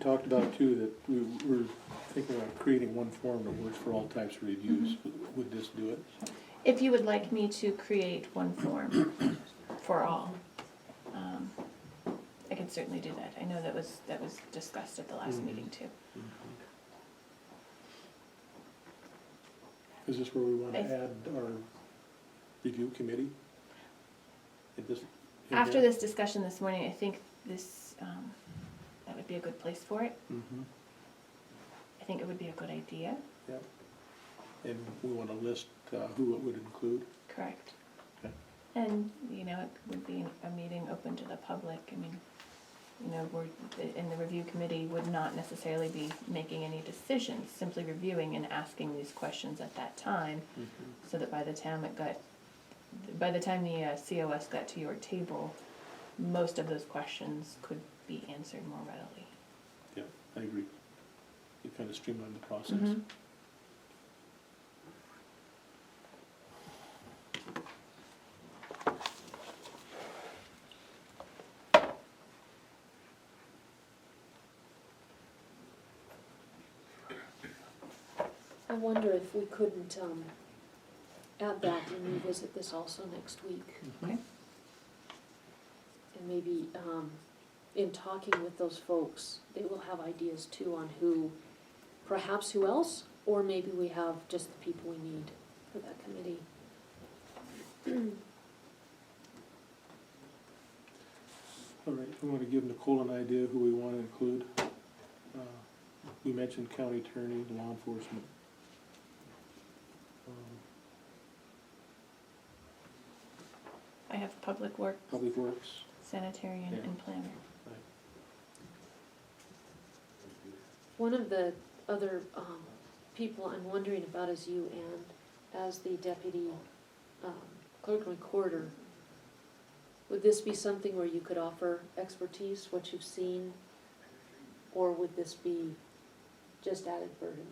talked about too, that we were thinking about creating one form that works for all types of reviews. Would this do it? If you would like me to create one form for all, I can certainly do that. I know that was discussed at the last meeting too. Is this where we want to add our review committee? After this discussion this morning, I think this, that would be a good place for it. Mm-hmm. I think it would be a good idea. Yep. And we want to list who it would include. Correct. Okay. And, you know, it would be a meeting open to the public. I mean, you know, the review committee would not necessarily be making any decisions, simply reviewing and asking these questions at that time, so that by the time the COS got to your table, most of those questions could be answered more readily. Yeah, I agree. You kind of streamline the process. Mhm. I wonder if we couldn't add that and revisit this also next week. Okay. And maybe in talking with those folks, they will have ideas too on perhaps who else, or maybe we have just the people we need for that committee. All right, we want to give Nicole an idea who we want to include. We mentioned county attorney, law enforcement. I have public works, Public Works. sanitarian, Yeah. and planner. Right. One of the other people I'm wondering about is you, Ann, as the deputy clerk and recorder. Would this be something where you could offer expertise, what you've seen, or would this be just added burden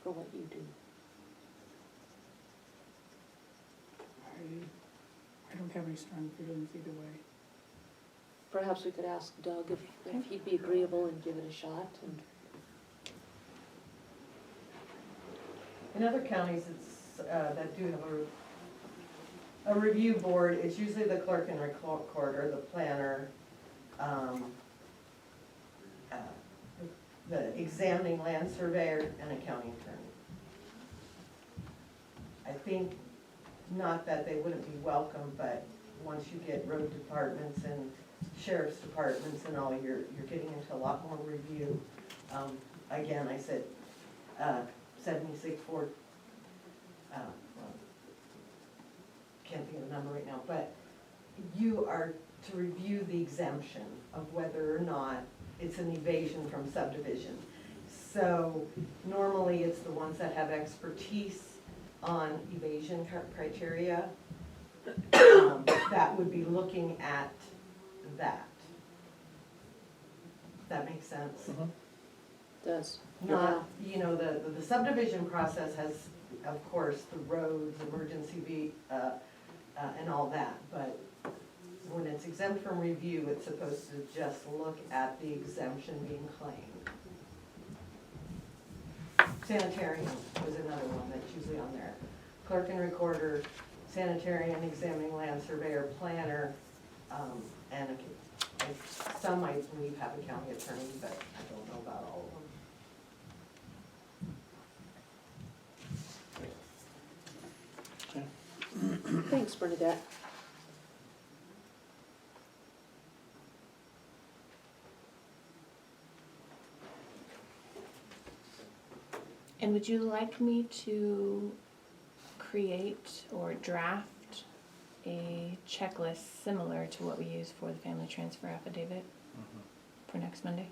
for what you do? I don't have any strong feelings either way. Perhaps we could ask Doug if he'd be agreeable and give it a shot. And in other counties, it's, that do have a review board, it's usually the clerk and recorder, the planner, the examining land surveyor, and a county attorney. I think, not that they wouldn't be welcome, but once you get road departments and sheriff's departments and all, you're getting into a lot more review. Again, I said 76 can't think of the number right now, but you are to review the exemption of whether or not it's an evasion from subdivision. So normally it's the ones that have expertise on evasion criteria that would be looking at that. Does that make sense? does. Not, you know, the subdivision process has, of course, the roads, emergency, and all that, but when it's exempt from review, it's supposed to just look at the exemption being claimed. Sanitarian was another one that's usually on there. Clerk and recorder, sanitarian, examining land surveyor, planner, and some I believe have a county attorney, but I don't know about all of them. Thanks, Bernadette. And would you like me to create or draft a checklist similar to what we use for the family transfer affidavit for next Monday?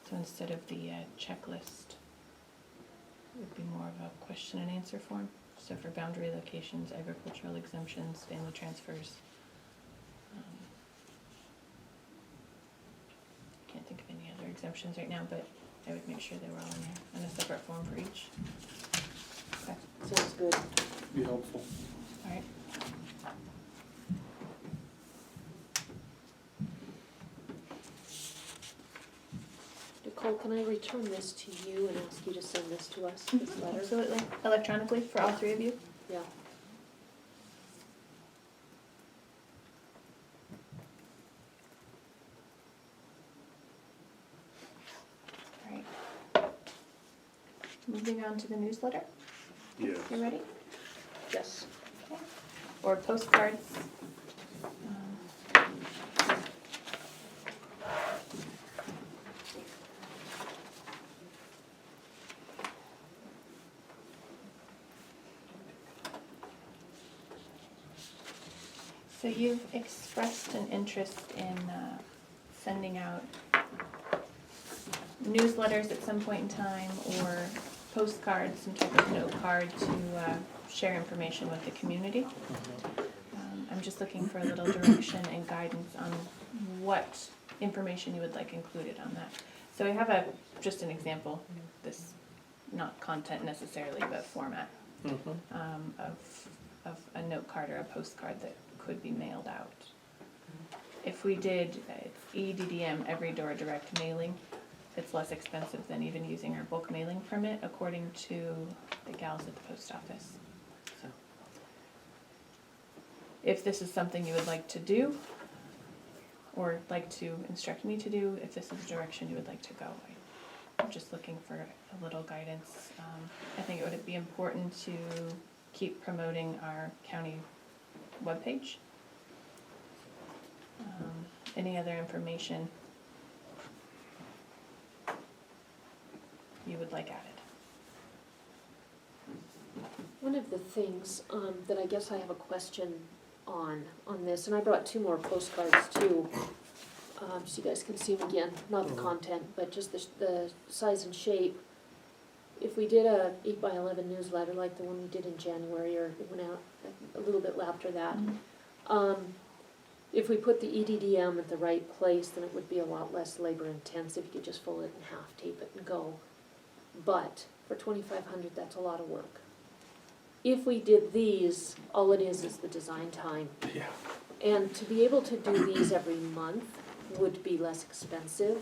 So instead of the checklist, it would be more of a question and answer form. So for boundary locations, agricultural exemptions, family transfers. Can't think of any other exemptions right now, but I would make sure they were all in there on a separate form for each. Okay, Sounds good. Be helpful. all right. Nicole, can I return this to you and ask you to send this to us, this letter? Absolutely, electronically for all three of you. Yeah. Alright. Moving on to the newsletter, Yes. you ready? Yes. Okay. Or postcards. So you've expressed an interest in sending out newsletters at some point in time, or postcards, some type of note card to share information with the community. I'm just looking for a little direction and guidance on what information you would like included on that. So I have just an example, this, not content necessarily, but format, of a note card or a postcard that could be mailed out. If we did EDDM, every door direct mailing, it's less expensive than even using our bulk mailing permit, according to the gals at the post office. So, if this is something you would like to do, or like to instruct me to do, if this is the direction you would like to go, I'm just looking for a little guidance. I think it would be important to keep promoting our county webpage. Any other information you would like added? One of the things that I guess I have a question on this, and I brought 2 more postcards too, so you guys can see them again, not the content, but just the size and shape. If we did a 8x11 newsletter like the one we did in January, or it went out a little bit after that, if we put the EDDM at the right place, then it would be a lot less labor intensive. You could just fold it in half, tape it, and go. But for $2,500, that's a lot of work. If we did these, all it is the design time. Yeah. And to be able to do these every month would be less expensive.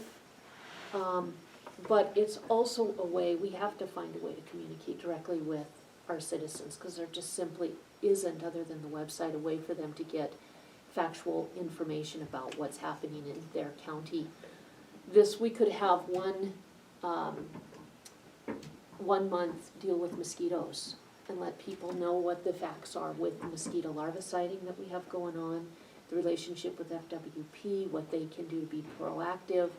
But it's also a way, we have to find a way to communicate directly with our citizens, because there just simply isn't, other than the website, a way for them to get factual information about what's happening in their county. We could have one month deal with mosquitoes and let people know what the facts are with the mosquito larva sighting that we have going on, the relationship with FWP, what they can do to be proactive.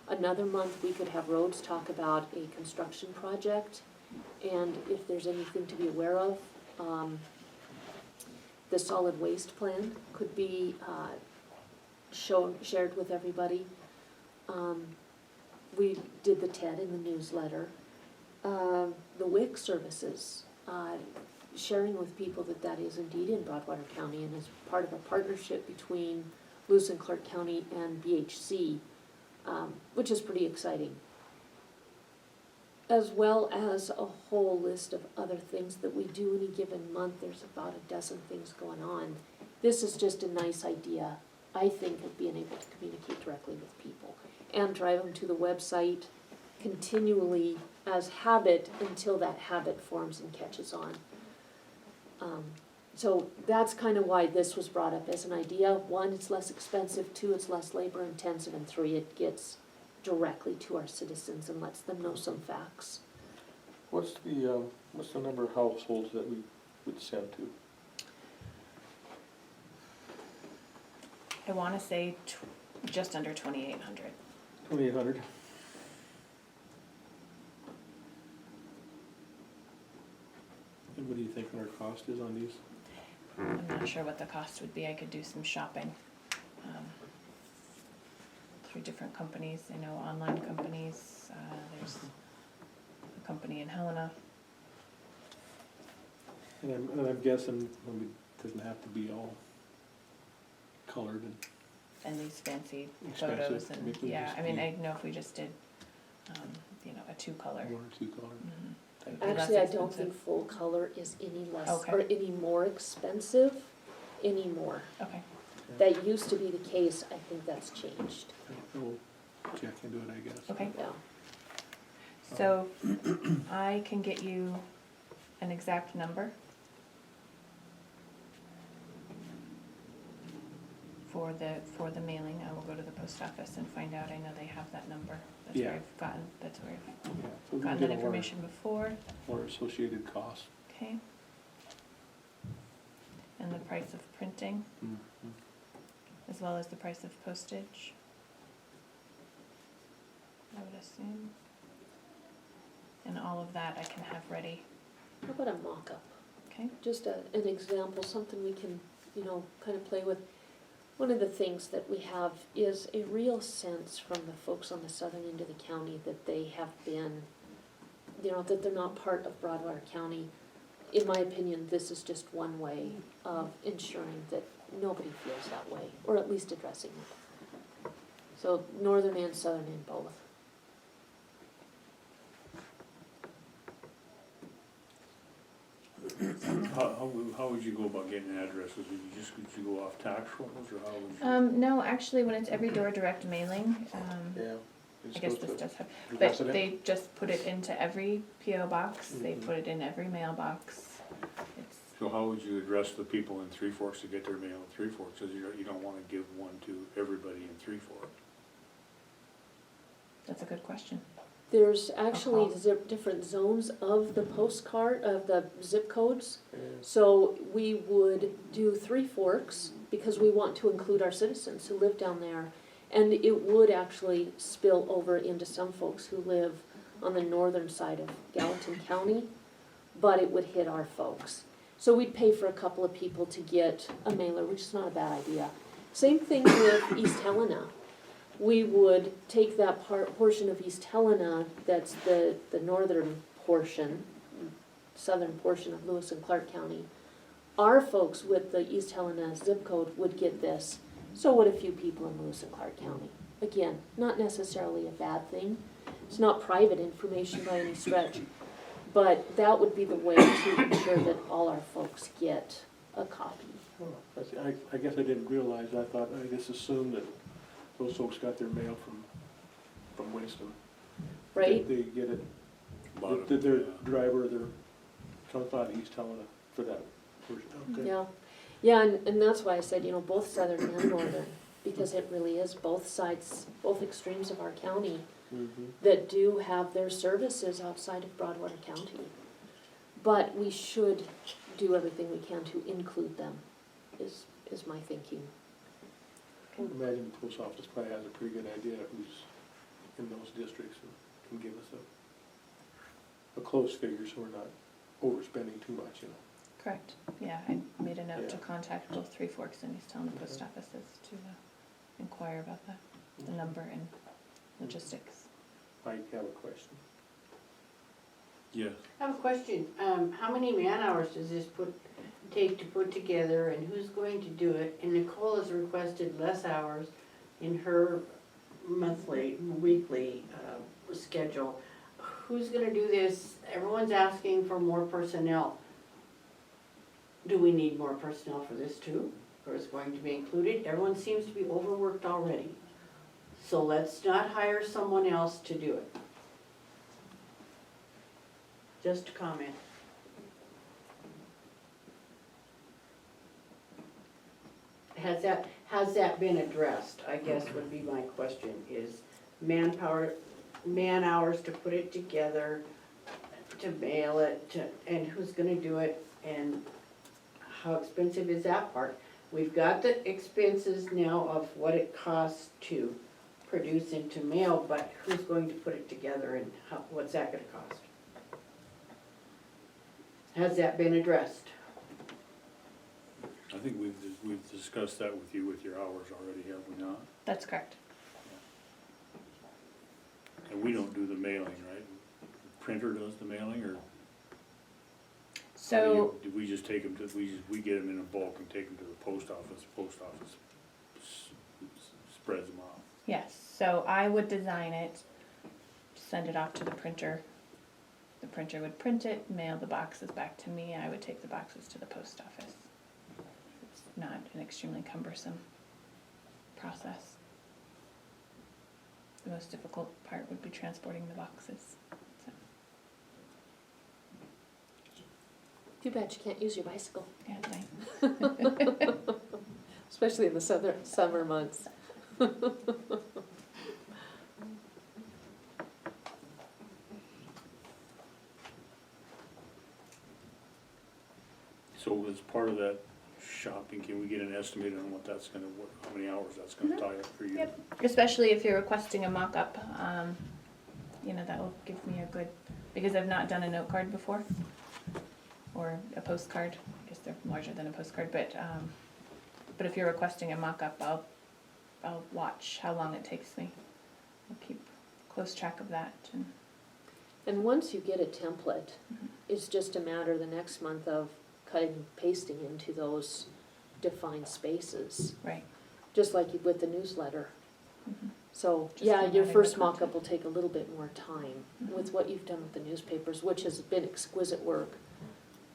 Another month, we could have roads talk about a construction project, and if there's anything to be aware of. The solid waste plan could be shared with everybody. We did the TED in the newsletter. The WIC services, sharing with people that is indeed in Broadwater County and is part of a partnership between Lewis and Clark County and BHC, which is pretty exciting. As well as a whole list of other things that we do any given month. There's about a dozen things going on. This is just a nice idea, I think, of being able to communicate directly with people and drive them to the website continually as habit until that habit forms and catches on. So that's kind of why this was brought up as an idea. 1, it's less expensive. 2, it's less labor intensive. And 3, it gets directly to our citizens and lets them know some facts. What's the number of households that we would send to? I want to say just under 2,800. 2,800. And what do you think our cost is on these? I'm not sure what the cost would be. I could do some shopping through different companies. I know online companies. There's a company in Helena. And I'm guessing it doesn't have to be all colored and And these fancy expensive photos to and, make them yeah, just I mean, be I know if we just did, a 2-color. 1 or 2 color. Mhm. type Less Actually, I don't expensive. think full color is any less, Okay. or any more expensive anymore. Okay, That used to be the case. I think that's changed. We'll check into it, I guess. okay. Yeah. So I can get you an exact number for the mailing. I will go to the post office and find out. I know they have that number. That's where Yeah. that's where Yeah, so we I've can gotten get that a more- information before, More associated costs. okay? And the price of printing, as well as the price of postage. I would assume. And all of that I can have ready, How about a mock-up? okay? Just an example, something we can, kind of play with. One of the things that we have is a real sense from the folks on the southern end of the county that they have been, that they're not part of Broadwater County. In my opinion, this is just one way of ensuring that nobody feels that way, or at least addressing it. So northern and southern end both. How would you go about getting addresses? Would you go off tax rolls, or how would you? No, actually, when it's every door direct mailing, Yeah. I guess this does have, but Resident? they just put it into every PO box, they Mhm. put it in every mailbox. It's, So how would you address the people in Three Forks to get their mail in Three Forks? Because you don't want to give one to everybody in Three Forks. that's a good question. There's actually Uh-huh. different zones of the postcard, of the zip codes. Yeah. So we would do Three Forks, because we want to include our citizens who live down there. And it would actually spill over into some folks who live on the northern side of Gallatin County, but it would hit our folks. So we'd pay for a couple of people to get a mailer, which is not a bad idea. Same thing with East Helena. We would take that portion of East Helena, that's the northern portion, southern portion of Lewis and Clark County. Our folks with the East Helena zip code would get this, so would a few people in Lewis and Clark County. Again, not necessarily a bad thing. It's not private information by any stretch, but that would be the way to ensure that all our folks get a copy. Oh, I guess I didn't realize, I just assumed that those folks got their mail from Winston. Right? They get it, About did their yeah. driver, their, comes out of East Helena for that person, okay. Yeah, yeah, and that's why I said, both southern and northern, because it really is both sides, both extremes of our county Mhm. that do have their services outside of Broadwater County. But we should do everything we can to include them, is my thinking. I would imagine the post office probably has a pretty good idea who's in those districts and can give us a close figure, so we're not overspending too much, Correct, yeah, I made a note to Yeah. contact both Three Forks and East Helena post Okay. offices to inquire about that, the number and logistics. Mike, you have a question? Yes. I have a question. How many man-hours does this take to put together, and who's going to do it? And Nicole has requested less hours in her weekly schedule. Who's gonna do this? Everyone's asking for more personnel. Do we need more personnel for this too? Or is it going to be included? Everyone seems to be overworked already. So let's not hire someone else to do it. Just a comment. Has that been addressed, I guess would be my question, is manpower, man-hours to put it together, to mail it, and who's gonna do it, and how expensive is that part? We've got the expenses now of what it costs to produce and to mail, but who's going to put it together and what's that gonna cost? Has that been addressed? I think we've discussed that with you with your hours already, have we not? That's correct. And we don't do the mailing, right? The printer does the mailing, or? So, Do we just take them to, we get them in a bulk and take them to the post office spreads them off? yes, so I would design it, send it off to the printer. The printer would print it, mail the boxes back to me, I would take the boxes to the post office. It's not an extremely cumbersome process. The most difficult part would be transporting the boxes, so. Too bad you can't use your bicycle, Yeah, nice. especially in the summer months. So as part of that shopping, can we get an estimate on what that's gonna, how many hours that's gonna tie up for you? Yep. Especially if you're requesting a mock-up, you know, that will give me a good, because I've not done a note card before, or a postcard, I guess they're larger than a postcard, but if you're requesting a mock-up, I'll watch how long it takes me. I'll keep close track of that, and, And once you get a template, Mhm. it's just a matter the next month of cutting and pasting into those defined spaces, right. just like you with the newsletter. Mhm. So, Just yeah, your formatting the first content. mock-up will take a little bit more time. Mhm. With what you've done with the newspapers, which has been exquisite work,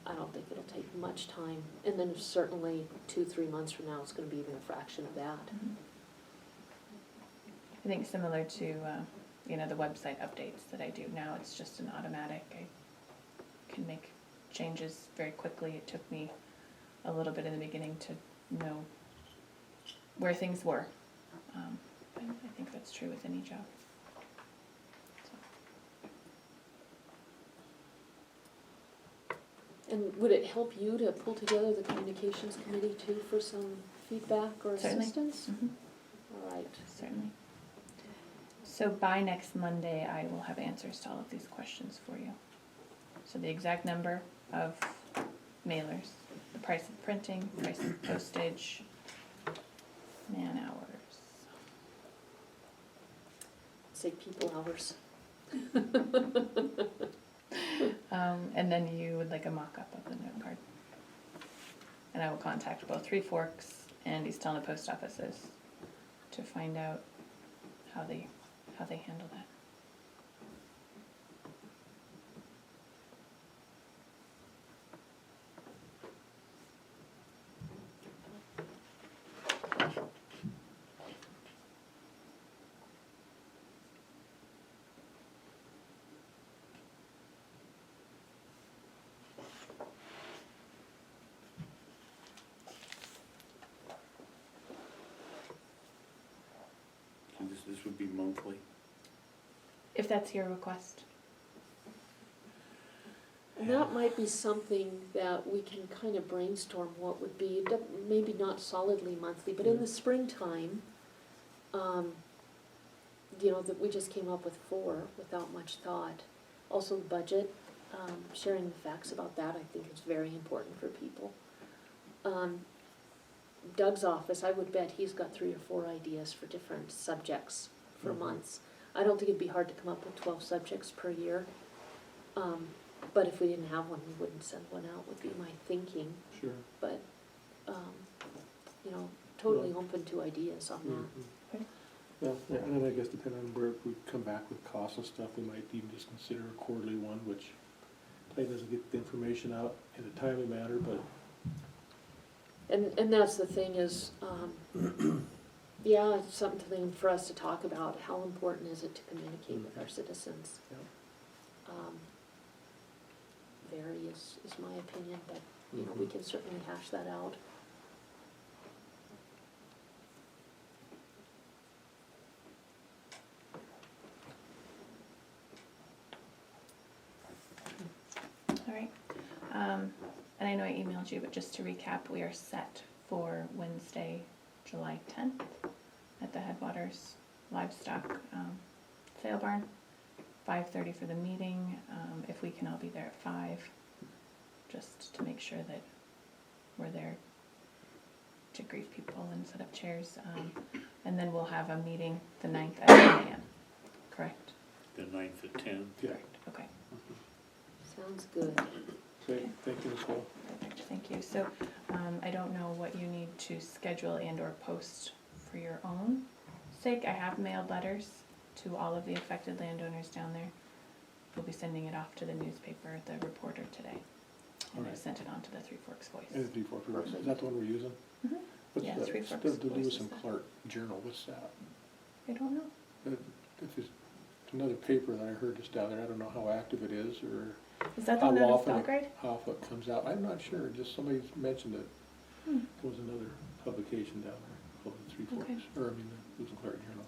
I don't think it'll take much time. And then certainly 2-3 months from now, it's gonna be even a fraction of that. Mhm. I think similar to, you know, the website updates that I do now, it's just an automatic. I can make changes very quickly. It took me a little bit in the beginning to know where things were. But I think that's true with any job. So, And would it help you to pull together the communications committee too for some feedback or Certainly. assistance? mhm, All right. certainly. So by next Monday, I will have answers to all of these questions for you. So the exact number of mailers, the price of printing, price of postage, man hours. Say people hours. And then you would like a mock-up of the note card. And I will contact both Three Forks and East Helena post offices to find out how they handle that. So this would be monthly? If that's your request. And that might be something that we can kind of brainstorm what would be, maybe not solidly monthly, but in the springtime, you know, that we just came up with 4 without much thought. Also the budget, sharing the facts about that, I think is very important for people. Doug's office, I would bet he's got 3 or 4 ideas for different subjects for Mhm. months. I don't think it'd be hard to come up with 12 subjects per year. But if we didn't have one, we wouldn't send one out, would be my thinking. Sure. But, you know, totally open to ideas on that. Mhm. Well, yeah, and then I guess depending on where we come back with costs and stuff, we might even just consider a quarterly one, which probably doesn't get the information out in a timely manner, but And that's the thing is, yeah, it's something for us to talk about. How important is it to communicate with our citizens? Yeah. Very is my opinion, but, you know, we can certainly hash that out. All right. And I know I emailed you, but just to recap, we are set for Wednesday, July 10th at the Headwaters Livestock Sale Barn. 5:30 for the meeting, if we can all be there at 5, just to make sure that we're there to greet people and set up chairs. And then we'll have a meeting the 9th at 10 a.m., correct? The 9th at 10? yeah. Correct, okay. Sounds good. Okay, thank you, Nicole. Perfect, thank you. So, I don't know what you need to schedule and or post for your own sake. I have mailed letters to all of the affected landowners down there. We'll be sending it off to the newspaper, the Reporter today. And I Alright. sent it on to the Three Forks Voice. And the Three Forks, is that the one we're using? Mhm. What's Yeah, that? Three Forks The Voice Lewis is and that. Clark Journal, what's that? I don't know. If it's another paper that I heard just down there, I don't know how active it is, or Is that the How one out of often it- Belgrade? how often it comes out, I'm not sure, just somebody mentioned it. Hmm. There was another publication down there called the Three Forks, Okay. or I mean, the Louisville Clerk Journal.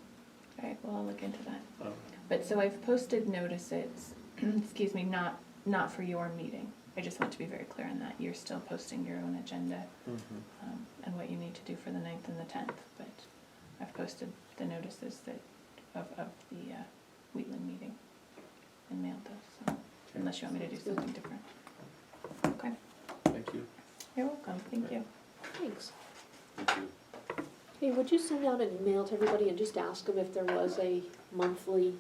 All right, well, I'll look into that. Um, But so I've posted notices, excuse me, not for your meeting. I just want to be very clear on that. You're still posting your own agenda and what you need to do for the 9th and the 10th. But I've posted the notices that, of the Wheatland meeting and mailed those, so unless you want me to do something different. Okay, Thank you. you're welcome, thank you. Thanks. Thank you. Hey, would you send out an email to everybody and just ask them if there was a monthly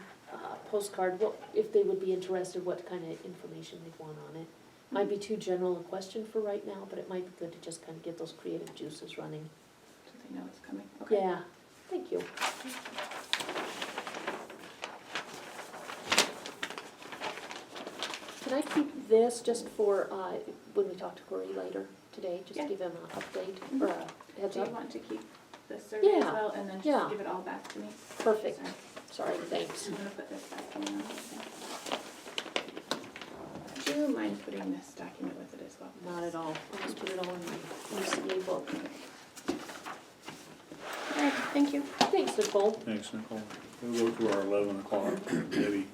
postcard, what, if they would be interested, what kind of information they'd want on it? Might be too general a question for right now, but it might be good to just kind of get those creative juices running. So they know it's coming, okay. Yeah, thank you. Can I keep this just for, when we talk to Corey later today, just to Yeah. give him an update or a heads Do you up? want to keep the survey as Yeah, well and then yeah. just give it all back to me? Perfect, Sorry. sorry, thanks. I'm gonna put this back in now. Do you mind putting this document with it as well? Not at all, I'll just put it all in my UCA book. All right, thank you. Thanks, Nicole. Thanks, Nicole. We'll go to our 11 o'clock, Debbie.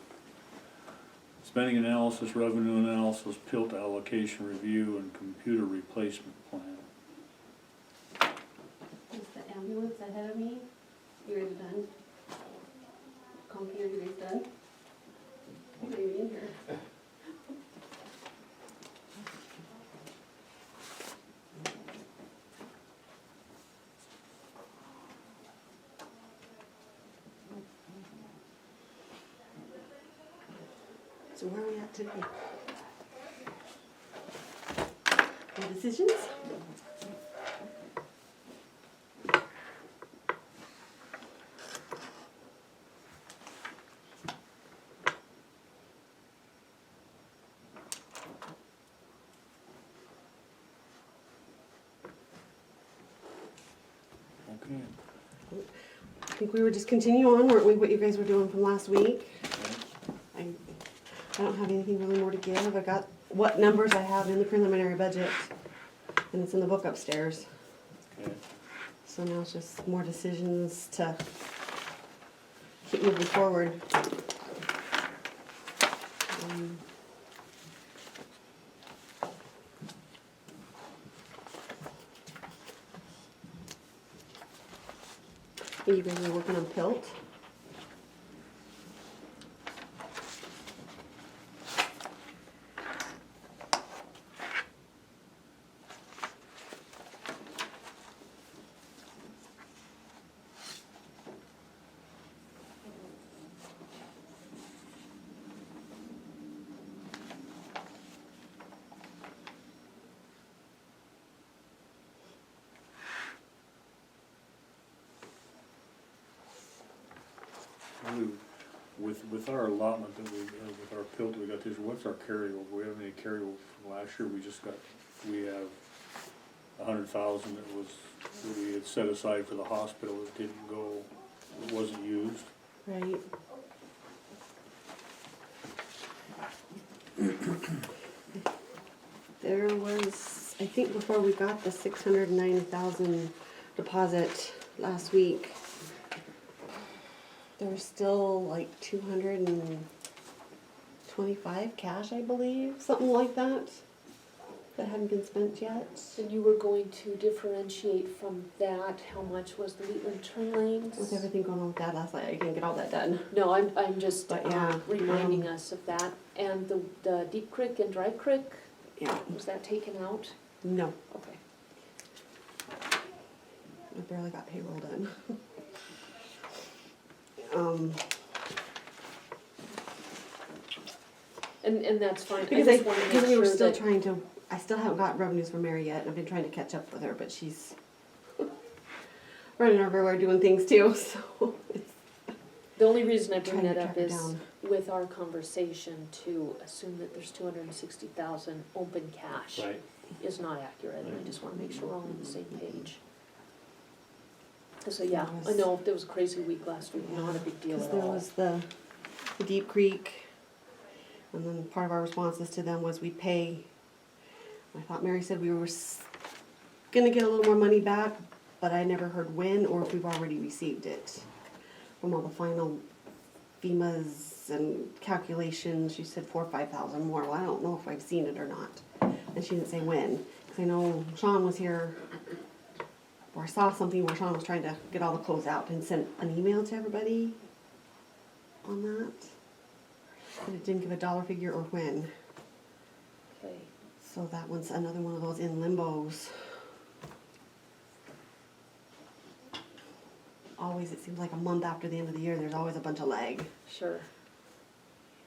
Spending analysis, revenue analysis, PILT allocation review, and computer replacement plan. Is the ambulance ahead of me? You guys are done? Computer, you guys done? I'm not even in here. So where are we at today? Any decisions? Okay. I think we were just continue on, weren't we, what you guys were doing from last week? I don't have anything really more to give. I got what numbers I have in the preliminary budget, and it's in the book upstairs. Okay. So now it's just more decisions to keep moving forward. Um, You guys are working on PILT? With our allotment that we, with our PILT we got this, what's our carryover? We have any carryover from last year? We have 100,000 that we had set aside for the hospital that didn't go, it wasn't used. Right. There was, I think before we got the 690,000 deposit last week, there was still like 225 cash, I believe, something like that, that hadn't been spent yet. And you were going to differentiate from that, how much was the Wheatland turn lanes? With everything going on with that last night, I didn't get all that done. No, I'm just But yeah, reminding us of that. And the Deep Creek and Dry Creek, Yeah, was that taken out? no, Okay. I barely got payroll done. And that's fine. Because I, just wanna make because we were sure still that- trying to, I still haven't got revenues from Mary yet, and I've been trying to catch up with her, but she's running everywhere doing things too, so it's The only reason I bring trying to that track up her is down. with our conversation to assume that there's 260,000 open cash is not accurate, and I just wanna make sure we're all on the same page. So, yeah, I know there was a crazy week last week, not a big deal Because at there all. was the Deep Creek, And then part of our responses to them was we pay, I thought Mary said we were gonna get a little more money back, but I never heard when or if we've already received it. From all the final FEMA's and calculations, she said 4,000 or 5,000 more. Well, I don't know if I've seen it or not. And she didn't say when. Cause I know Sean was here, or I saw something where Sean was trying to get all the clothes out and sent an email to everybody on that. But it didn't give a dollar figure or when. Okay, So that one's another one of those in limbos. Always, it seems like a month after the end of the year, there's always a bunch of lag. sure.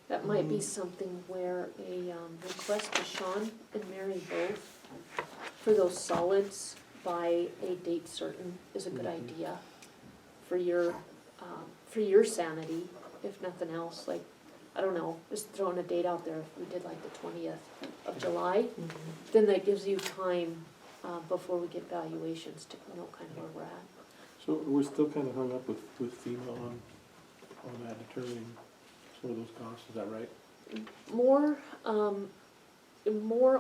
That might be something where a request to Sean and Mary both for those solids by a date certain is a good idea for your sanity, if nothing else, like, I don't know, just throwing a date out there, if we did like the 20th of July, then that gives you time, before we get valuations to know kind of where we're at. So we're still kind of hung up with FEMA on that, determining some of those costs, is that right? More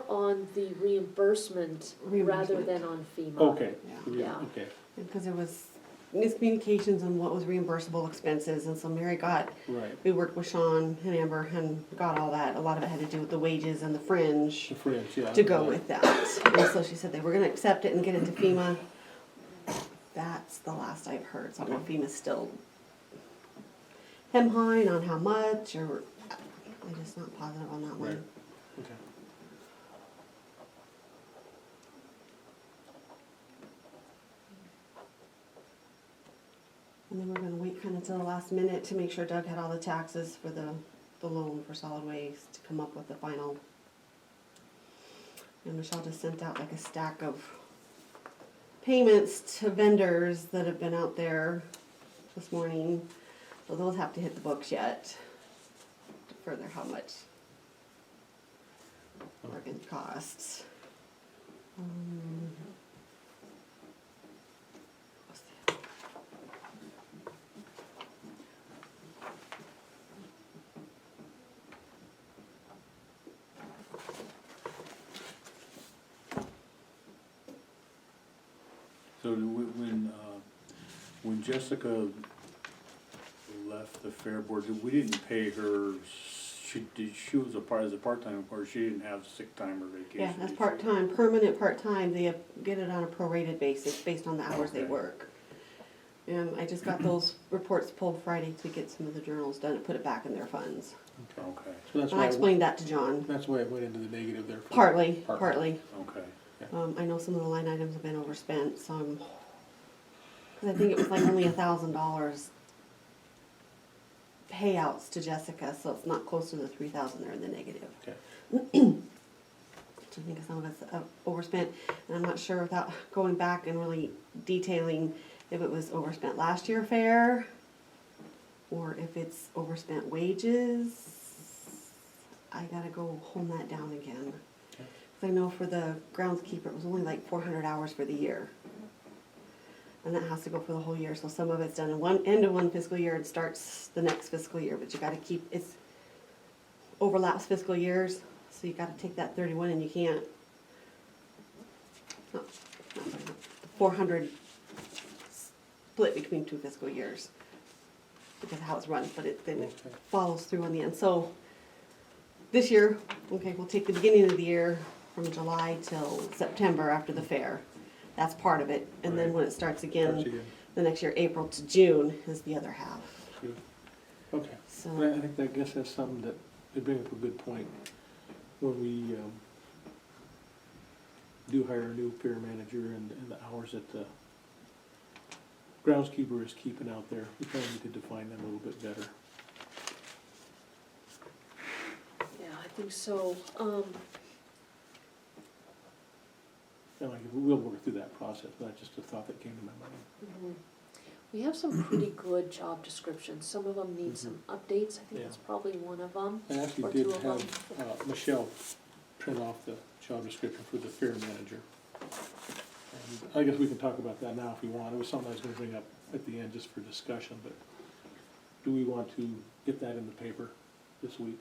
on the reimbursement rather Reimbursement. than on FEMA. Okay. Yeah. Okay, Because there was miscommunications on what was reimbursable expenses, and so Mary got, right. we worked with Sean and Amber and got all that. A lot of it had to do with the wages and the fringe The fringe, yeah. to go with that. And so she said they were gonna accept it and get it to FEMA. That's the last I've heard, so I don't know if FEMA's still hem-hawing on how much, or, I'm just not positive on that Right. one. Okay. And then we're gonna wait kinda till the last minute to make sure Doug had all the taxes for the loan for solid waste to come up with the final. And Michelle just sent out like a stack of payments to vendors that have been out there this morning. So those have to hit the books yet, to further how much they're gonna cost. What's that? So when Jessica left the fair board, we didn't pay her, she was as a part-time employee, she didn't have sick time or vacation. Yeah, that's did she? part-time, permanent part-time, they get it on a prorated basis, based on the hours they Okay. work. And I just got those reports pulled Friday to get some of the journals done and put it back in their funds. Okay, So that's And I why, explained that to John, that's why it went into the negative there. partly. okay. I know some of the line items have been overspent, so I'm, cause I think it was like only $1,000 payouts to Jessica, so it's not close to the 3,000 they're in the negative. Okay. So I think some of it's overspent, and I'm not sure without going back and really detailing if it was overspent last year fair, or if it's overspent wages. I gotta go hone that down again. Okay. 'Cause I know for the groundskeeper, it was only like 400 hours for the year. And that has to go for the whole year, so some of it's done in end of one fiscal year and starts the next fiscal year, but you gotta keep, it's overlaps fiscal years, so you gotta take that 31 and you can't, not 400 split between 2 fiscal years, because of how it's run, but then it Okay. follows through on the end, so this year, okay, we'll take the beginning of the year from July till September after the fair. That's part of it, and then Right. when it starts Starts again, again. the next year, April to June is the other half, Good. Okay. Well, so. I think, I guess that's something that, they bring up a good point. When we, do hire a new fair manager and the hours that the groundskeeper is keeping out there, we probably need to define them a little bit better. Yeah, I think so. And like, we'll work through that process, but that's just a thought that came to my mind. We have some pretty good job descriptions. Some of them need some updates. I think Yeah. that's probably one of them. I actually Or did two of have Michelle print off the job description for the fair manager. And I guess we can talk about that now if we want. It was something I was gonna bring up at the end just for discussion, but do we want to get that in the paper this week?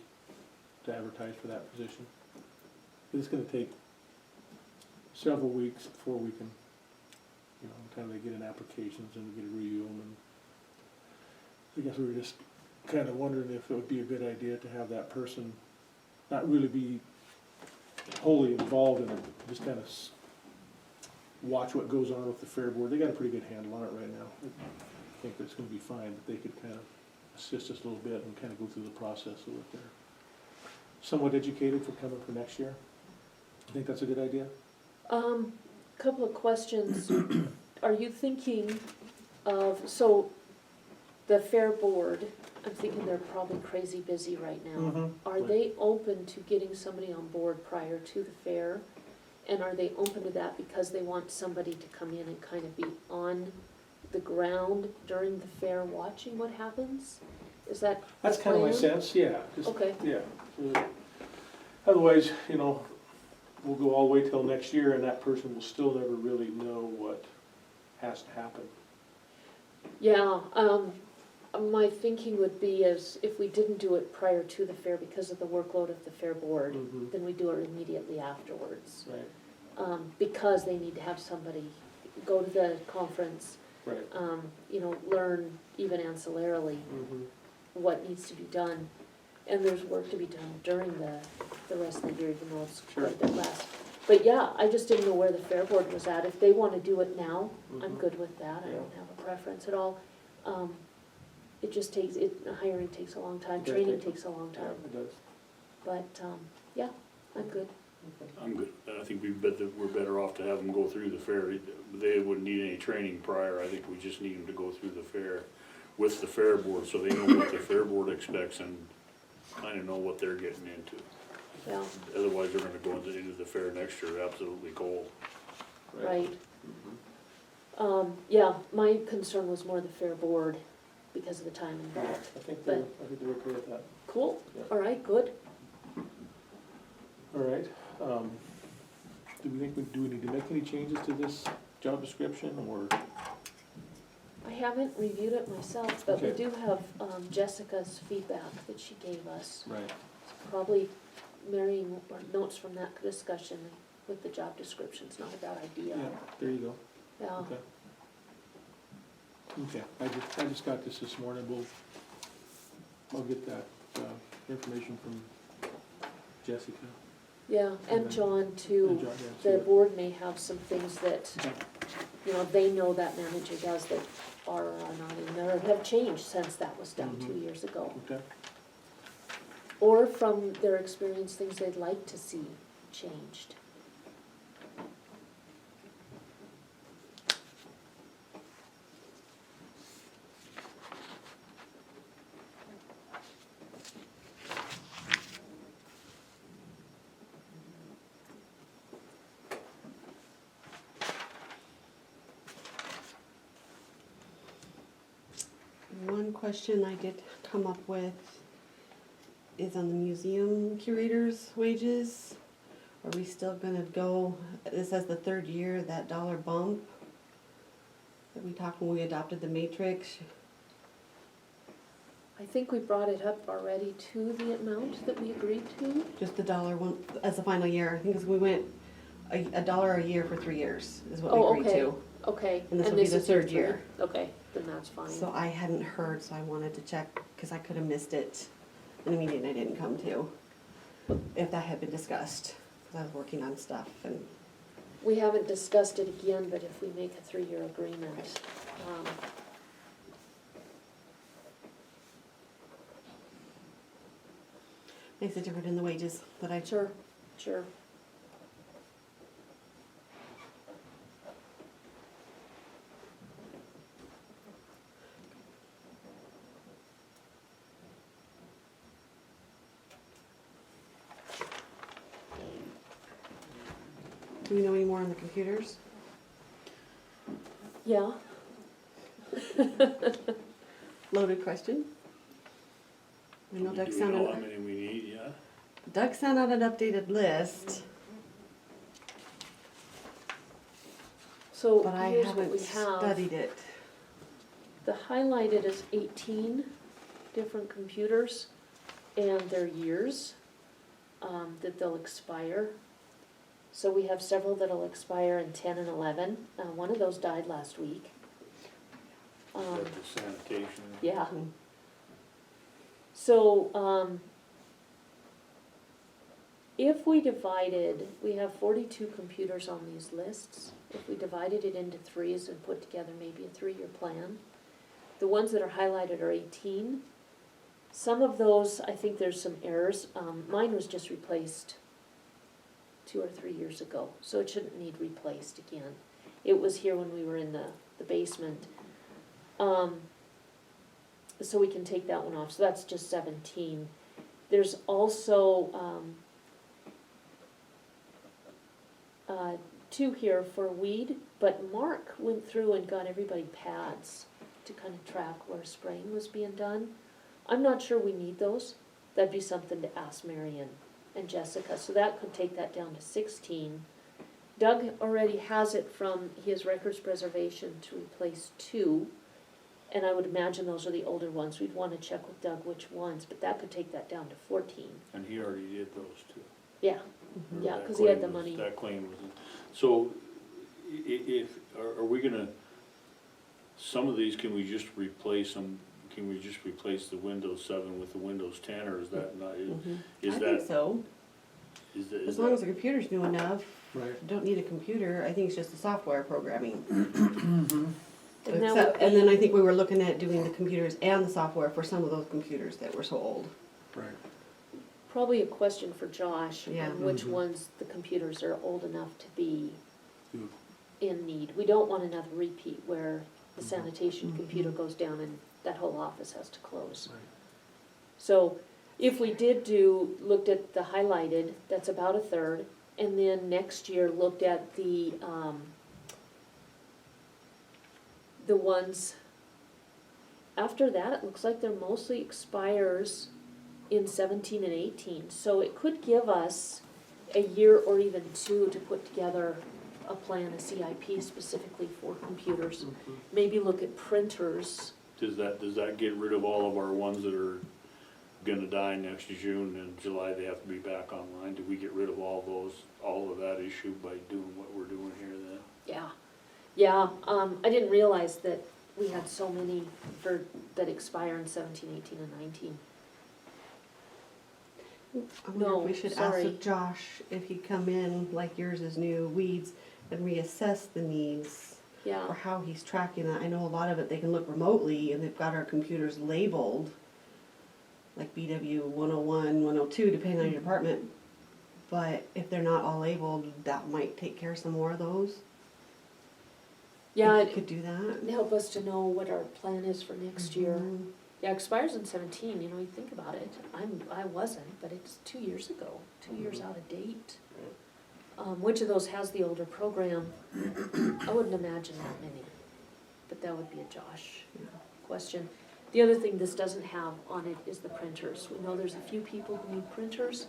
to advertise for that position. It's gonna take several weeks before we can, you know, time they get in applications and we get to review them, and I guess we were just kinda wondering if it would be a good idea to have that person not really be wholly involved in it, just kinda watch what goes on with the fair board. They got a pretty good handle on it right now. I think it's gonna be fine, but they could kinda assist us a little bit and kinda go through the process so that they're somewhat educated for coming for next year. I think that's a good idea. Couple of questions. Are you thinking of, so the fair board, I'm thinking they're probably crazy busy right now. Are Right. they open to getting somebody on board prior to the fair? And are they open to that because they want somebody to come in and kind of be on the ground during the fair watching what happens? Is that the That's kinda my plan? sense, yeah. Just- Okay. Yeah. Otherwise, you know, we'll go all the way till next year and that person will still never really know what has to happen. Yeah, my thinking would be is if we didn't do it prior to the fair because of the workload of the fair board, Mhm. then we do it immediately afterwards. Right, Because they need to have somebody go to the conference, right. you know, learn even ancillarily Mhm. what needs to be done. And there's work to be done during the rest of the year, even though it's Sure. quite a bit less. But yeah, I just didn't know where the fair board was at. If they wanna do it now, I'm Mhm. good with that. I don't have a preference at all. It just takes, hiring takes a long time, It does training take- takes a long Yeah, time. it does. But, yeah, I'm good. I'm good. I think we're better off to have them go through the fair. They wouldn't need any training prior. I think we just need them to go through the fair with the fair board, so they know what the fair board expects and kinda know what they're getting into. Yeah, Otherwise, they're gonna go into the fair next year absolutely cold. right. Mhm. Yeah, my concern was more the fair board because of the time involved. I think they're okay with that. Cool, Yeah. all right, good. All right, do we need to make any changes to this job description, or? I haven't reviewed it myself, but we Okay. do have Jessica's feedback that she gave us. Right. Probably marrying or notes from that discussion with the job description's not a bad idea. Yeah, there you go. Yeah, Okay. Okay, I just got this morning, I'll get that, information from Jessica. yeah, and John and too. John, yeah, The too. board may have some things that, Okay. you know, they know that manager does that are not in there, or have changed since that was done 2 Mhm. years ago. Okay, Or from their experience, things they'd like to see changed. One question I did come up with is on the museum curators' wages. Are we still gonna go, this says the third year, that dollar bump that we talked when we adopted the matrix? I think we brought it up already to the amount that we agreed to. Just the dollar one, as the final year, I think as we went a dollar a year for 3 years is what Oh, we agreed okay. to. Okay. And this will be the is your third year. Okay, then that's fine. So I hadn't heard, so I wanted to check, cause I could have missed it in a meeting I didn't come to. If that had been discussed, cause I was working on stuff and, We haven't discussed it again, but if we make a 3-year agreement, makes a difference in the wages that I. sure, sure. Do we know any more on the computers? Yeah, Loaded question. I know Doug Do we know how sounded, many we need, yeah? Doug sent out an updated list, so but I here's what haven't we have. studied it. The highlighted is 18 different computers and their years. that they'll expire. So we have several that'll expire in 10 and 11. One of those died last week. Is that the sanitation? Yeah. So, if we divided, we have 42 computers on these lists. If we divided it into threes and put together maybe a 3-year plan, the ones that are highlighted are 18. Some of those, I think there's some errors. Mine was just replaced 2 or 3 years ago, so it shouldn't need replaced again. It was here when we were in the basement. So we can take that one off, so that's just 17. There's also, 2 here for weed, but Mark went through and got everybody pads to kind of track where spraying was being done. I'm not sure we need those. That'd be something to ask Marion and Jessica, so that could take that down to 16. Doug already has it from his records preservation to replace 2. And I would imagine those are the older ones. We'd want to check with Doug which ones, but that could take that down to 14. And he already did those two. Yeah, Or yeah, that 'cause he had claim the was- money. That claim was, so if, are we gonna, some of these, can we just replace them? Can we just replace the Windows 7 with the Windows 10, or is that not, is I think that, so, is that? as long as the computer's new enough, Right. don't need a computer, I think it's just the software programming. And that Except, would and then be- I think we were looking at doing the computers and the software for some of those computers that were so old. Right. Probably a question for Josh, Yeah. on which Mhm. ones the computers are old enough to be Good. in need. We don't want another repeat where the Mhm. sanitation Mhm. computer goes down and that whole office has to close. Right. So if we did looked at the highlighted, that's about a third, and then next year looked at the ones, after that, it looks like they're mostly expires in 17 and 18. So it could give us a year or even 2 to put together a plan, a CIP specifically for computers. Maybe look at printers. Does that get rid of all of our ones that are gonna die next June and July, they have to be back online? Do we get rid of all of that issue by doing what we're doing here then? Yeah, yeah, I didn't realize that we had so many that expire in 17, 18, and 19. I wonder No, if we should sorry. ask Josh if he'd come in, like yours is new, weeds, and reassess the needs, or Yeah, how he's tracking that. I know a lot of it, they can look remotely, and they've got our computers labeled, like BW 101, 102, depending on your department. But if they're not all labeled, that might take care of some more of those. yeah, If you it could do that. help us to know what our plan is for next year. Mhm. Yeah, expires in 17, you know, you think about it, I wasn't, but it's 2 years ago, 2 years out of date. Which of those has the older program? I wouldn't imagine that many, but that would be a Josh Yeah. question. The other thing this doesn't have on it is the printers. We know there's a few people who need printers.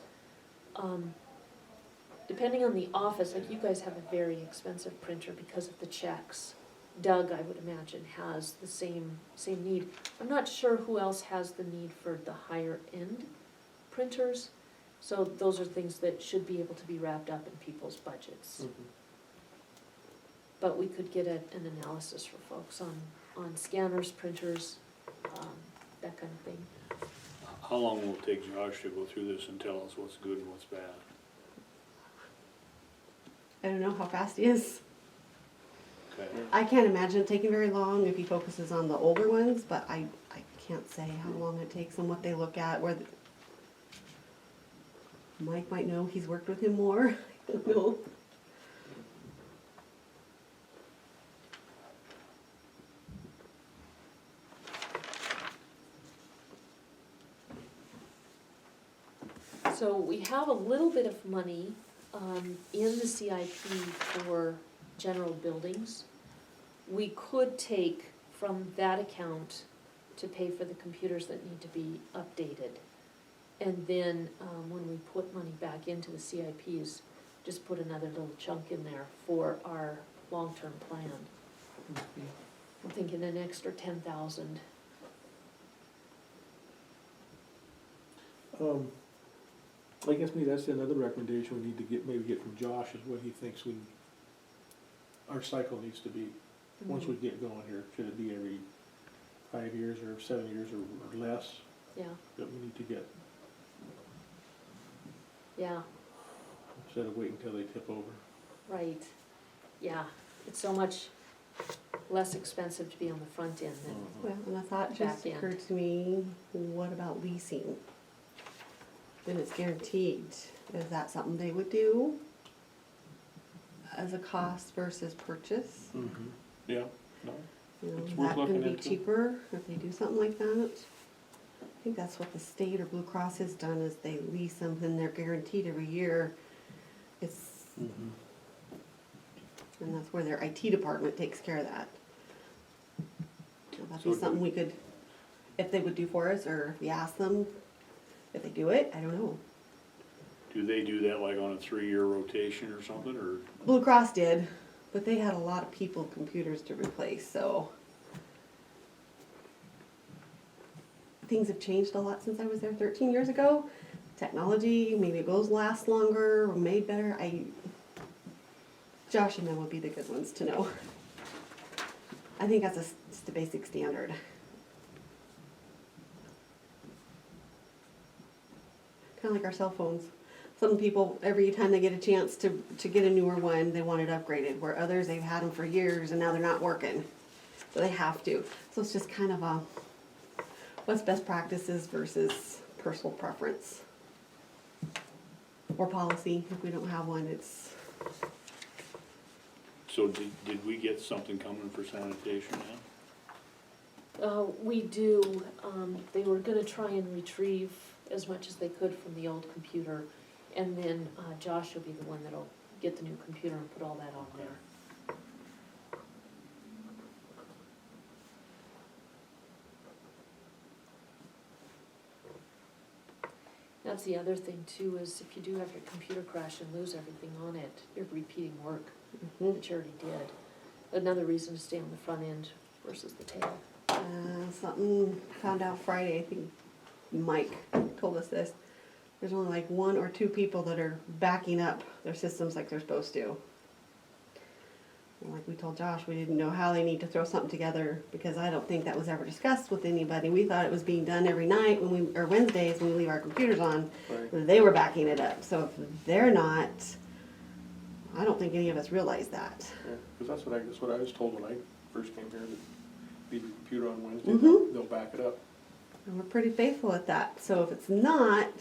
Depending on the office, like you guys have a very expensive printer because of the checks. Doug, I would imagine, has the same need. I'm not sure who else has the need for the higher end printers. So those are things that should be able to be wrapped up in people's budgets. But we could get an analysis for folks on scanners, printers, that kind of thing. How long will it take Josh to go through this and tell us what's good and what's bad? I don't know how fast he is. Okay. I can't imagine it taking very long if he focuses on the older ones, but I can't say how long it takes and what they look at, Mike might know, he's worked with him more, I don't know. So we have a little bit of money in the CIP for general buildings. We could take from that account to pay for the computers that need to be updated. And then when we put money back into the CIPs, just put another little chunk in there for our long-term plan. I'm thinking an extra I guess maybe that's another recommendation we need to maybe get from Josh, is what he thinks our cycle needs to be, once we get going here. Should it be every 5 years or 7 years or less Yeah, that we need to get, yeah, instead of waiting until they tip over? right. Yeah, it's so much less expensive to be on the front end than, Well, and a thought just Back end. occurred to me, what about leasing? Then it's guaranteed. Is that something they would do as a cost versus purchase? Mm-hmm. Yeah, no, You know, It's is worth that gonna looking be into. cheaper if they do something like that? I think that's what the state or Blue Cross has done, is they lease them and they're guaranteed every year. It's, mm-hmm. and that's where their IT department takes care of that. So that'd be So something we could, if they would do for us, or if we ask them, if they do it, I don't know. Do they do that like on a 3-year rotation or something, or? Blue Cross did, but they had a lot of people computers to replace, so. Things have changed a lot since I was there 13 years ago. Technology, maybe it goes last longer or made better. Josh and them would be the good ones to know. I think that's just a basic standard. Kind of like our cell phones. Some people, every time they get a chance to get a newer one, they want it upgraded, where others, they've had them for years and now they're not working. So they have to. So it's just kind of a, what's best practices versus personal preference. Or policy, if we don't have one, it's, So did we get something coming for sanitation now? we do, they were gonna try and retrieve as much as they could from the old computer. And then, Josh will be the one that'll get the new computer and put all that on there. That's the other thing too, is if you do have your computer crash and lose everything on it, you're repeating work that you already did. Another reason to stay on the front end versus the tail. something found out Friday, I think Mike told us this. There's only like 1 or 2 people that are backing up their systems like they're supposed to. And like we told Josh, we didn't know how they need to throw something together, because I don't think that was ever discussed with anybody. We thought it was being done every night or Wednesdays when we leave our computers on. Right. They were backing it up, so if they're not, I don't think any of us realized that. Yeah, because that's what I was told when I first came here, that leave your computer on Wednesday, Mhm. they'll back it up. And we're pretty faithful at that, so if it's not,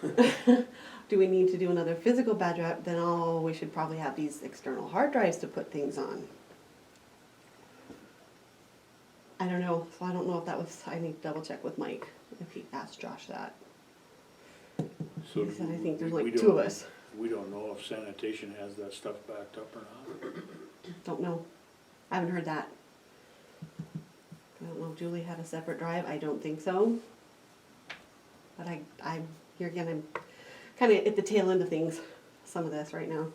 Okay. do we need to do another physical badge up, then we should probably have these external hard drives to put things on. I don't know, so I don't know if that was, I need to double check with Mike, if he asked Josh that. So He said, I think there's we like don't- 2 of us, We don't know if sanitation has that stuff backed up or not. don't know, I haven't heard that. I don't know if Julie had a separate drive, I don't think so. But here again, I'm kinda at the tail end of things, some of this right now.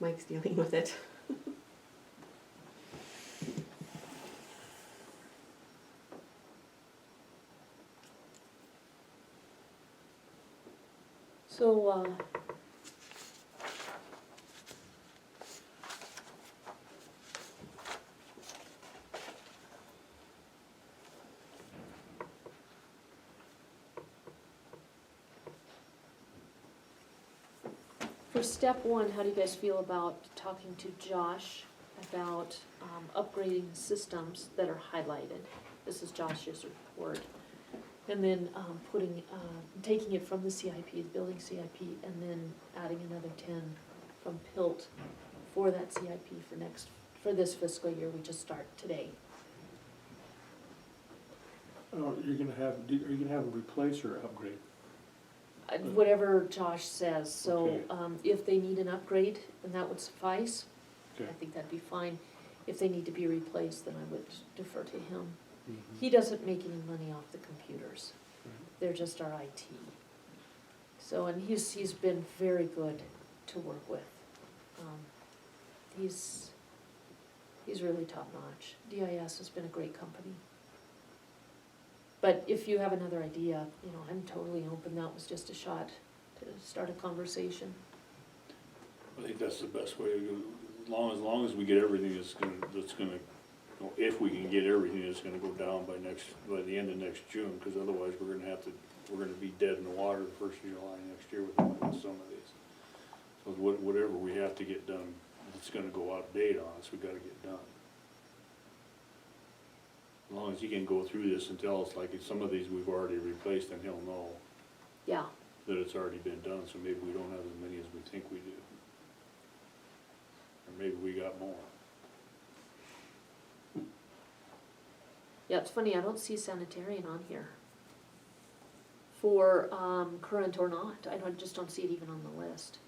Mike's dealing with it. So, for step one, how do you guys feel about talking to Josh about upgrading systems that are highlighted? This is Josh's report. And then taking it from the CIP, the building CIP, and then adding another 10 from PILT for that CIP for this fiscal year we just start today. Oh, are you gonna have them replace or upgrade? Whatever Josh says, so Okay. if they need an upgrade, then that would suffice. I Okay. think that'd be fine. If they need to be replaced, then I would defer to him. Mhm. He doesn't make any money off the computers. Right. They're just our IT. So, and he's been very good to work with. He's really top notch. DIS has been a great company. But if you have another idea, you know, I'm totally open, that was just a shot to start a conversation. I think that's the best way to go, as long as we get everything that's gonna, you know, if we can get everything that's gonna go down by the end of next June, cause otherwise we're gonna be dead in the water the first of July next year with some of these. So whatever we have to get done, it's gonna go out of date on us, we gotta get done. As long as he can go through this and tell us, like, if some of these we've already replaced, then he'll know Yeah, that it's already been done, so maybe we don't have as many as we think we do. Or maybe we got more. yeah, it's funny, I don't see sanitarian on here. For, current or not, just don't see it even on the list.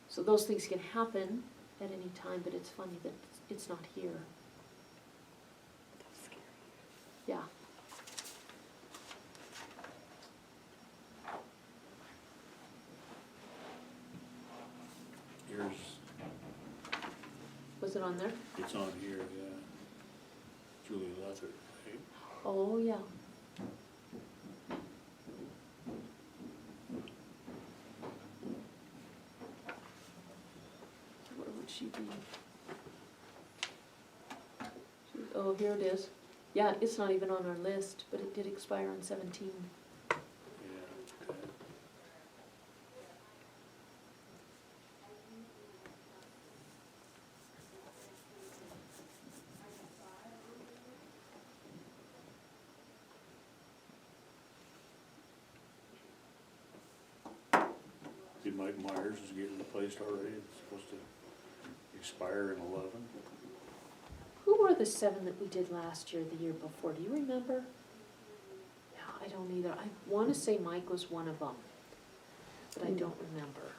So those things can happen at any time, but it's funny that it's not here. That's scary. Yeah. Here's, Was it on there? it's on here, yeah. Julie Lethert, right? Oh, yeah. Where would she be? Oh, here it is. Yeah, it's not even on our list, but it did expire on 17. Yeah, okay. See, Mike Myers is getting replaced already, it's supposed to expire in 11. Who were the 7 that we did last year, the year before? Do you remember? Yeah, I don't either. I want to say Mike was one of them, but I don't remember.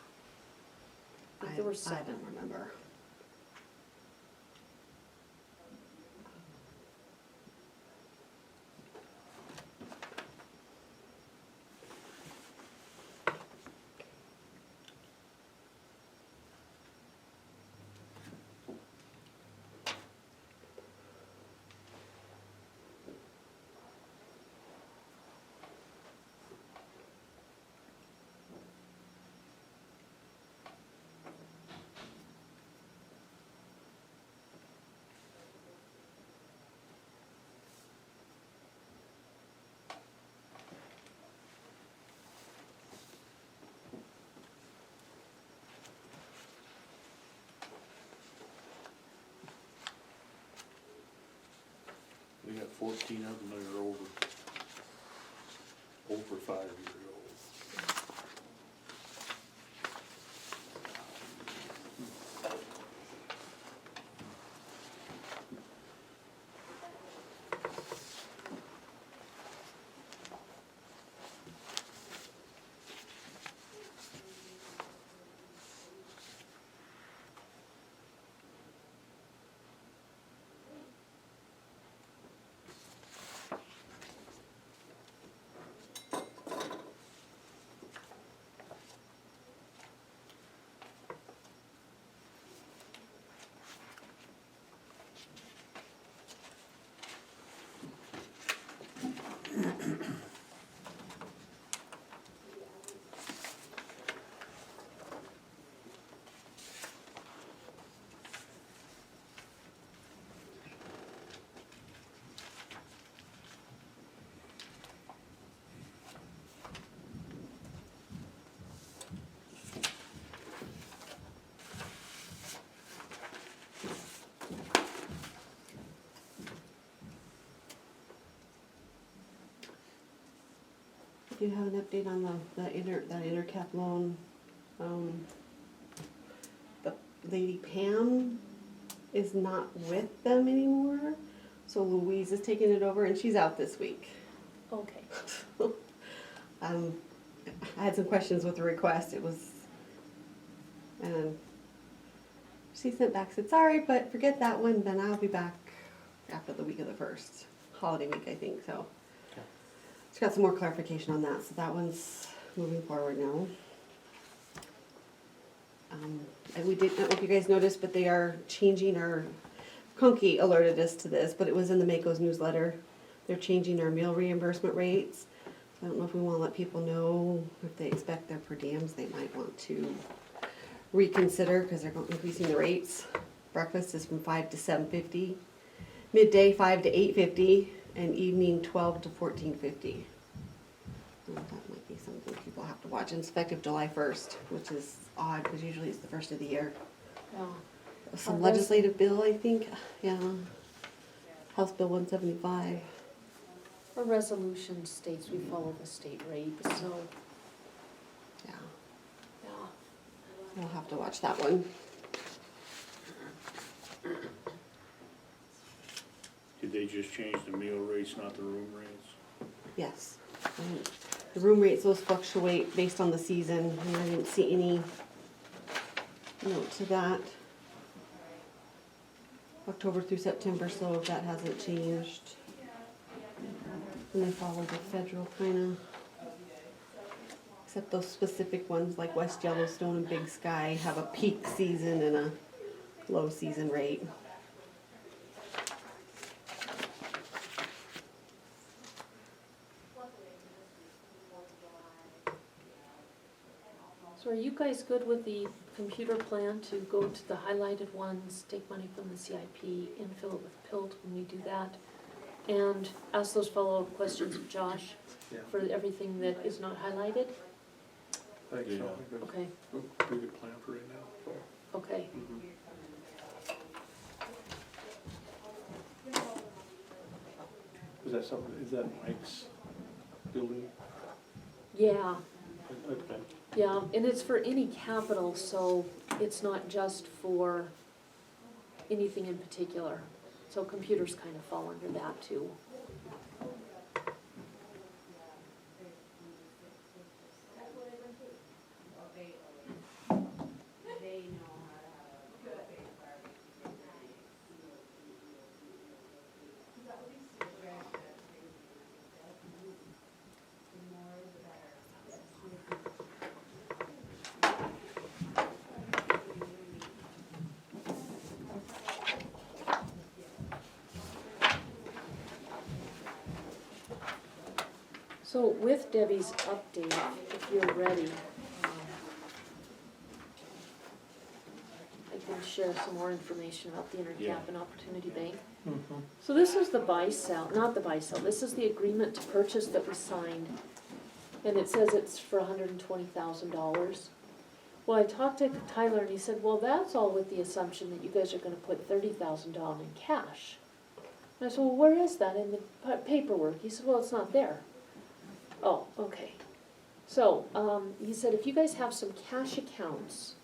I think there were 7. I don't remember. We got 14 of them that are over 5 years old. Do you have an update on that intercap loan? The lady Pam is not with them anymore, so Louise is taking it over and she's out this week. Okay. I had some questions with the request, and she sent back, said, sorry, but forget that one, then I'll be back after the week of the 1st, holiday week, I think, so. Okay. She's got some more clarification on that, so that one's moving forward now. And we did, I don't know if you guys noticed, but they are changing Conkey alerted us to this, but it was in the Mako's newsletter. They're changing our meal reimbursement rates. I don't know if we wanna let people know if they expect their per diems, they might want to reconsider, cause they're increasing the rates. Breakfast is from 5 to 7.50, midday 5 to 8.50, and evening 12 to 14.50. That might be something people have to watch, and it's effective July 1st, which is odd, because usually it's the first of the year. Yeah. Some Our legislative bill, I think, yeah. House Bill 175. Our resolution states we follow the state rate, so, Yeah, yeah. we'll have to watch that one. Did they just change the meal rates, not the room rates? Yes. The room rates, those fluctuate based on the season, and I didn't see any note to that. October through September, so that hasn't changed. And they follow the federal kinda. Except those specific ones like West Yellowstone and Big Sky have a peak season and a low season rate. So are you guys good with the computer plan to go to the highlighted ones, take money from the CIP, infill it with PILT when we do that? And ask those follow-up questions of Josh Yeah. for everything that is not highlighted? I think so. I Yeah. think that's Okay, a pretty good plan for right now. okay. Is that something, is that Mike's building? Yeah, Okay. yeah, and it's for any capital, so it's not just for anything in particular. So computers kind of fall under that too. So with Debbie's update, if you're ready, I can share some more information about the Yeah. Intercap and Opportunity Bank. Mm-hmm. So this is the buy-sell, not the buy-sell, this is the agreement to purchase that we signed. And it says it's for $120,000. Well, I talked to Tyler and he said, well, that's all with the assumption that you guys are gonna put $30,000 down in cash. And I said, well, where is that in the paperwork? He said, well, it's not there. Oh, okay. So, he said, if you guys have some cash accounts,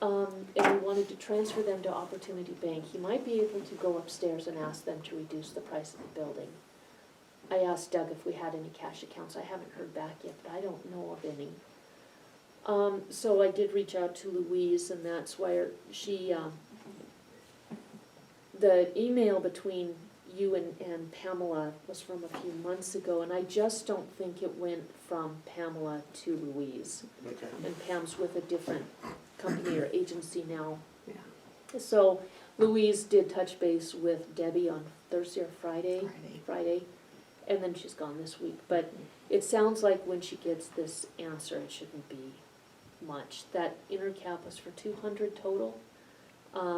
and we wanted to transfer them to Opportunity Bank, he might be able to go upstairs and ask them to reduce the price of the building. I asked Doug if we had any cash accounts, I haven't heard back yet, but I don't know of any. So I did reach out to Louise, and that's where she, the email between you and Pamela was from a few months ago, and I just don't think it went from Pamela to Louise. Okay. And Pam's with a different company or agency now. Yeah, So Louise did touch base with Debbie on Thursday or Friday, and then she's gone this week. But it sounds like when she gets this answer, it shouldn't be much. That Intercap was for 200 total,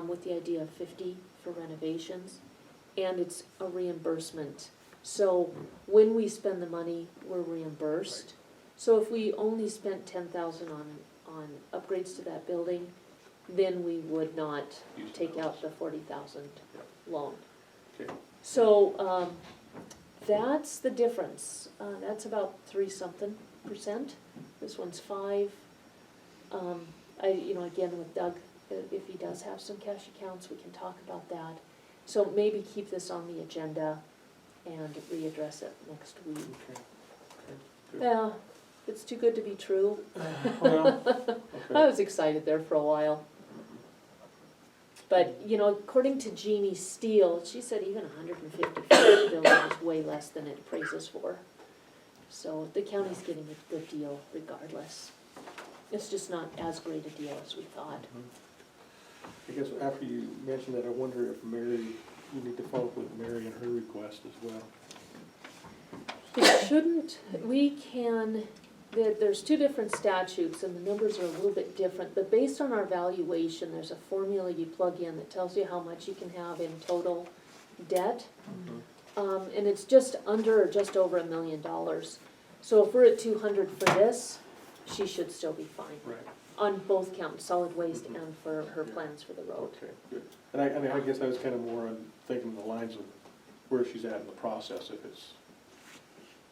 with the idea of 50 for renovations. And it's a reimbursement. So when we spend the money, we're reimbursed. So if we only spent $10,000 on upgrades to that building, then we would not take out the 40,000 loan. Okay. So, that's the difference. That's about 3-something%. This one's 5. Again, with Doug, if he does have some cash accounts, we can talk about that. So maybe keep this on the agenda and readdress it next week. Okay. Good. Yeah, it's too good to be true. Well, I okay. was excited there for a while. But, according to Jeannie Steele, she said even 150 for this building is way less than it appraises for. So the county's getting a good deal regardless. It's just not as great a deal as we thought. I guess after you mentioned that, I wonder if Mary, you need to follow up with Mary and her request as well. Shouldn't, we can, there's two different statutes and the numbers are a little bit different, but based on our valuation, there's a formula you plug in that tells you how much you can have in total debt. And it's just under or just over $1 million. So if we're at 200 for this, she should still be fine Right, on both counts, solid waste and for her plans for the road. okay, good. And I mean, I guess I was kind of more on thinking the lines of where she's at in the process, if it's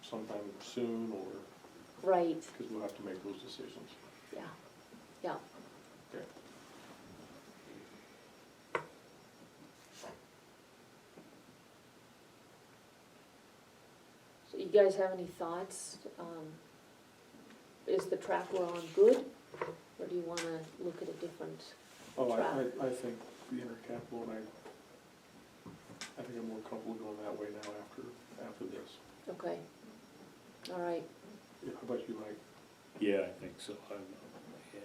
sometime soon or, Right, because we'll have to make those decisions. yeah, yeah. Okay. So you guys have any thoughts? Is the track we're on good? Or do you wanna look at a different? Oh, Track. I think the intercapital, and I think I'm more comfortable going that way now after this. Okay, all right, Yeah, how about you, Mike? Yeah, I think so, yeah.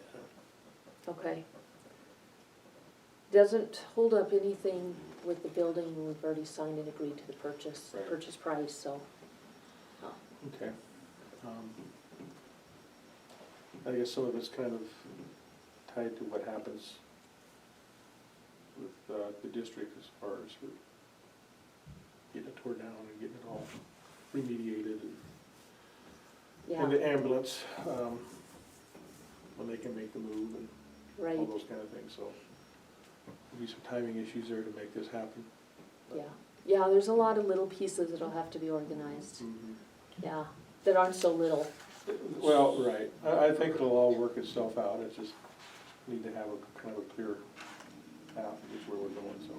okay. Doesn't hold up anything with the building, we've already signed and agreed to the purchase, Right. purchase price, so. Okay. I guess some of it's kind of tied to what happens with the district as far as getting it tore down and getting it all remediated and Yeah, the ambulance, when they can make the move and right, all those kind of things, so there'll be some timing issues there to make this happen. yeah. Yeah, there's a lot of little pieces that'll have to be organized, yeah, that aren't so little. Well, right, I think it'll all work itself out, it's just need to have a kind of a clear path, which where we're going, so.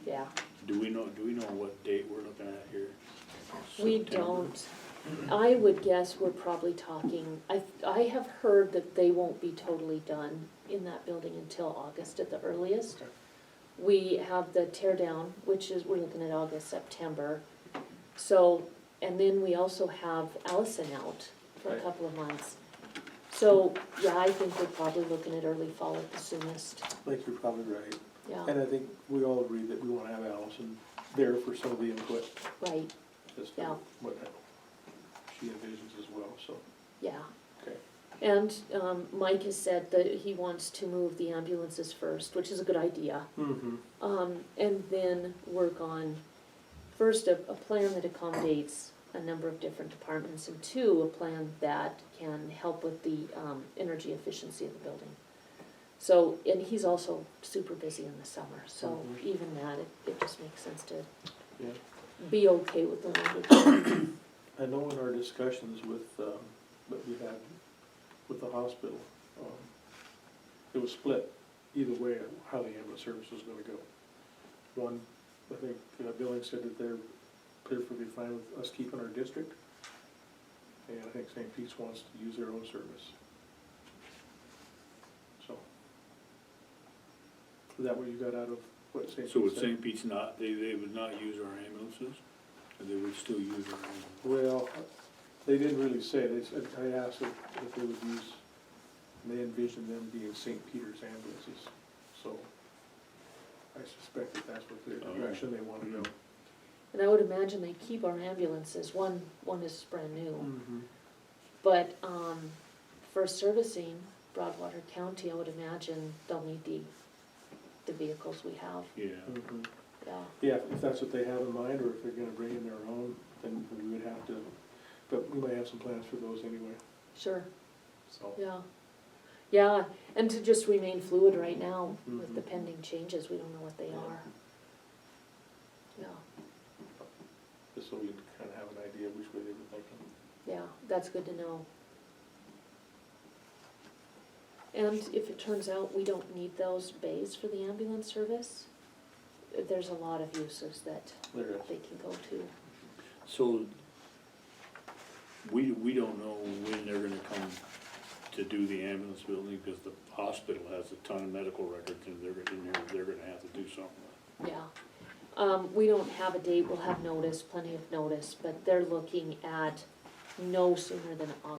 Yeah, Do we know what date we're looking at here? we September? don't. I would guess we're probably talking, I have heard that they won't be totally done in that building until August at the earliest. Okay. We have the tear down, which is, we're looking at August, September. So, and then we also have Allison out for a Right. couple of months. So, yeah, I think we're probably looking at early fall at the soonest, I think you're probably right, yeah, and I think we all agree that we wanna have Allison there for some of the input, right, just Yeah. what she envisions as well, so, yeah. okay. And Mike has said that he wants to move the ambulances first, which is a good idea. And then work on, first, a plan that accommodates a number of different departments, and two, a plan that can help with the energy efficiency of the building. So, and he's also super busy in the summer, so Mhm. even that, it just makes sense to Yeah. be okay with the longer term. I know in our discussions with, that we had with the hospital, it was split either way of how the ambulance service was gonna go. One, I think, Billing said that they're perfectly fine with us keeping our district, and I think St. Pete's wants to use their own service. So, is that what you got out of what St. Pete So would said? St. Pete's not, they would not use our ambulances? Or they would still use our ambulances? Well, they didn't really say, they said, I asked if they would use, and they envisioned them being St. Peter's ambulances, so I suspect that that's what the Oh. direction they wanna go. And I would imagine they keep our ambulances, one is brand new. Mm-hmm. But, for servicing Broadwater County, I would imagine they'll need the vehicles we have, Yeah. Mm-hmm. yeah. Yeah, if that's what they have in mind, or if they're gonna bring in their own, then we would have to, but we might have some plans for those anyway, Sure, so. yeah. Yeah, and to just remain fluid right now with the Mhm. pending changes, we don't know what they are. Yeah, Just so we can kinda have an idea which way they were thinking. yeah, that's good to know. And if it turns out we don't need those bays for the ambulance service, there's a lot of uses that There is. they can go to. So, we don't know when they're gonna come to do the ambulance building, because the hospital has a ton of medical records, and they're gonna have to do something. Yeah. We don't have a date, we'll have notice, plenty of notice, but they're looking at no sooner than